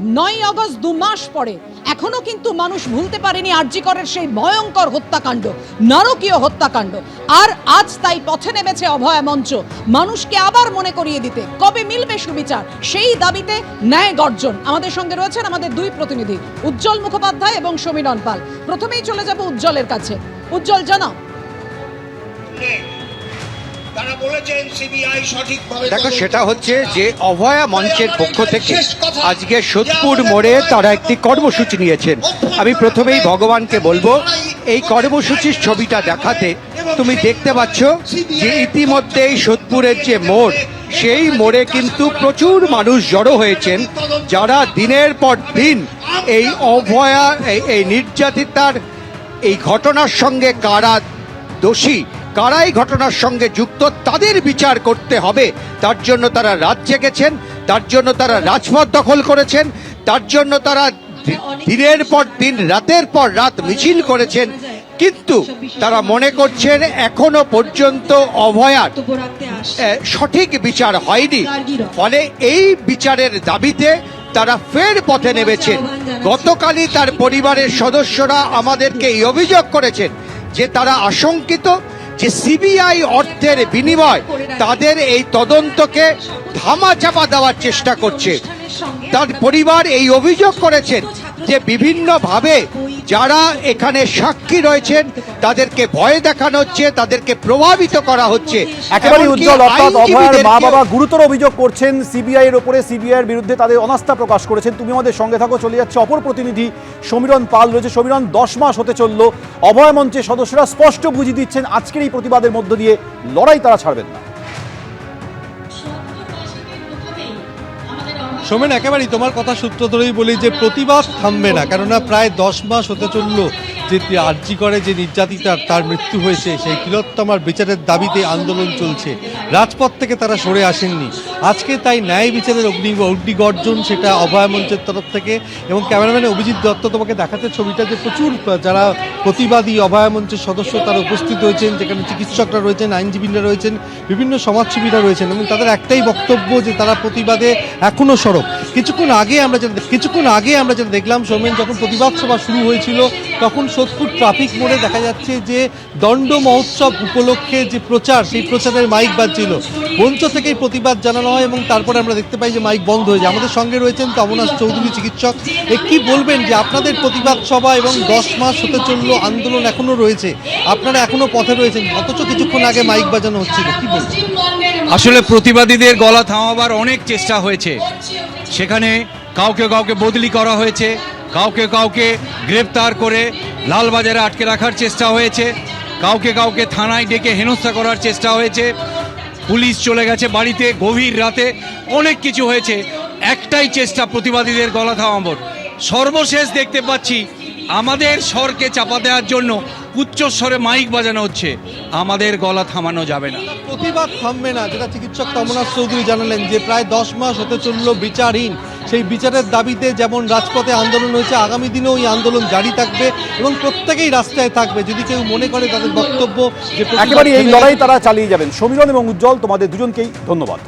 9 August 2 মাস পরে এখনো কিন্তু মানুষ ভুলতে পারেনি আরজি করের সেই ভয়ঙ্কর হত্যাকাণ্ড, নারকীয় হত্যাকাণ্ড। আর আজ তাই পথে নেমেছে অভয়া মঞ্চ মানুষকে আবার মনে করিয়ে দিতে কবে মিলবে সুবিচার, সেই দাবিতে ন্যায় গর্জন। আমাদের সঙ্গে রয়েছেন আমাদের দুই প্রতিনিধি, উজ্জ্বল মুখোপাধ্যায় এবং সমীরণ পাল। প্রথমেই চলে যাব উজ্জ্বলের কাছে। উজ্জ্বল, জানাও। দেখো, সেটা হচ্ছে যে অভয়া মঞ্চের পক্ষ থেকে আজকে সোদপুর মোড়ে তারা একটি কর্মসূচি নিয়েছেন। আমি প্রথমেই ভগবানকে বলবো, এই কর্মসূচির ছবিটা দেখাতে তুমি দেখতে পাচ্ছ যে ইতিমধ্যেই সোদপুরের যে মোড়, সেই মোড়ে কিন্তু প্রচুর মানুষ জড়ো হয়েছেন, যারা দিনের পর দিন এই অভয়া এই নির্যাতিতার এই ঘটনার সঙ্গে কারা দোষী, কারা এই ঘটনার সঙ্গে যুক্ত, তাদের বিচার করতে হবে। তার জন্য তারা রাত জেগেছেন, তার জন্য তারা রাজপথ দখল করেছেন, তার জন্য তারা দিনের পর দিন রাতের পর রাত মিছিল করেছেন। কিন্তু তারা মনে করছেন এখনো পর্যন্ত অভয়ার সঠিক বিচার হয়নি। ফলে এই বিচারের দাবিতে তারা ফের পথে নেমেছেন। গতকালই তার পরিবারের সদস্যরা আমাদেরকে এই অভিযোগ করেছেন যে তারা আশঙ্কিত যে সিবিআই অর্থের বিনিময় তাদের এই তদন্তকে ধামাচাপা দেওয়ার চেষ্টা করছে। তার পরিবার এই অভিযোগ করেছেন যে বিভিন্নভাবে যারা এখানে সাক্ষী রয়েছেন তাদেরকে ভয় দেখানো হচ্ছে, তাদেরকে প্রভাবিত করা হচ্ছে। একেবারে উজ্জ্বল, অর্থাৎ অভয়ার মা বাবা গুরুতর অভিযোগ করছেন সিবিআই এর উপরে, সিবিআই এর বিরুদ্ধে তাদের অনাস্থা প্রকাশ করেছেন। তুমি আমাদের সঙ্গে থাকো, চলে যাচ্ছে অপর প্রতিনিধি সমীরণ পাল রয়েছে। সমীরণ, 10 মাস হতে চললো, অভয় মঞ্চের সদস্যরা স্পষ্ট বুঝিয়ে দিচ্ছেন আজকের এই প্রতিবাদের মধ্য দিয়ে লড়াই তারা ছাড়বেন না। সোমেন, একেবারেই তোমার কথা সূত্র ধরেই বলি যে প্রতিবাদ থামবে না, কেননা প্রায় 10 মাস হতে চলল যে আরজি করে যে নির্যাতিতার তার মৃত্যু হয়েছে, সেই তিলোত্তমার বিচারের দাবিতে আন্দোলন চলছে। রাজপথ থেকে তারা সরে আসেননি। আজকে তাই ন্যায় বিচারের অগ্নিগর্জন, সেটা অভয়া মঞ্চের তরফ থেকে। এবং ক্যামেরাম্যান অভিজিৎ দত্ত তোমাকে দেখাতে ছবিটা, যে প্রচুর যারা প্রতিবাদী অভয়া মঞ্চের সদস্য তারা উপস্থিত হয়েছেন, যেখানে চিকিৎসকরা রয়েছেন, আইনজীবীরা রয়েছেন, বিভিন্ন সমাজসেবীরা রয়েছেন, এবং তাদের একটাই বক্তব্য যে তারা প্রতিবাদে এখনো সরব। কিছুক্ষণ আগে আমরা যেটা দেখলাম সোমেন, যখন প্রতিবাদ সভা শুরু হয়েছিল তখন সোদপুর ট্রাফিক মোড়ে দেখা যাচ্ছে যে দণ্ড মহোৎসব উপলক্ষে যে প্রচার, সেই প্রচারের মাইক বাজছিল। মঞ্চ থেকেই প্রতিবাদ জানানো হয় এবং তারপরে আমরা দেখতে পাই যে মাইক বন্ধ হয়ে যায়। আমাদের সঙ্গে রয়েছেন তমনাশ চৌধুরী, চিকিৎসক। কি বলবেন যে আপনাদের প্রতিবাদ সভা এবং 10 মাস হতে চললো, আন্দোলন এখনো রয়েছে, আপনারা এখনো পথে রয়েছেন, অথচ কিছুক্ষণ আগে মাইক বাজানো হচ্ছিল, কি বলবেন? আসলে প্রতিবাদীদের গলা থামাবার অনেক চেষ্টা হয়েছে, সেখানে কাউকে কাউকে বদলি করা হয়েছে, কাউকে কাউকে গ্রেপ্তার করে লালবাজারে আটকে রাখার চেষ্টা হয়েছে, কাউকে কাউকে থানায় ডেকে হেনস্থা করার চেষ্টা হয়েছে, পুলিশ চলে গেছে বাড়িতে গভীর রাতে, অনেক কিছু হয়েছে। একটাই চেষ্টা প্রতিবাদীদের গলা থামাবার। সর্বশেষ দেখতে পাচ্ছি আমাদের স্বরকে চাপা দেওয়ার জন্য উচ্চস্বরে মাইক বাজানো হচ্ছে। আমাদের গলা থামানো যাবে না, প্রতিবাদ থামবে না, যেটা চিকিৎসক তমনাশ চৌধুরী জানালেন যে প্রায় 10 মাস হতে চলল বিচারহীন। সেই বিচারের দাবিতে যেমন রাজপথে আন্দোলন হয়েছে, আগামী দিনেও এই আন্দোলন জারি থাকবে এবং প্রত্যেকেই রাস্তায় থাকবে। যদি কেউ মনে করে তাদের বক্তব্য যে একেবারে এই লড়াই তারা চালিয়ে যাবেন। সমীরণ এবং উজ্জ্বল, তোমাদের দুজনকেই ধন্যবাদ।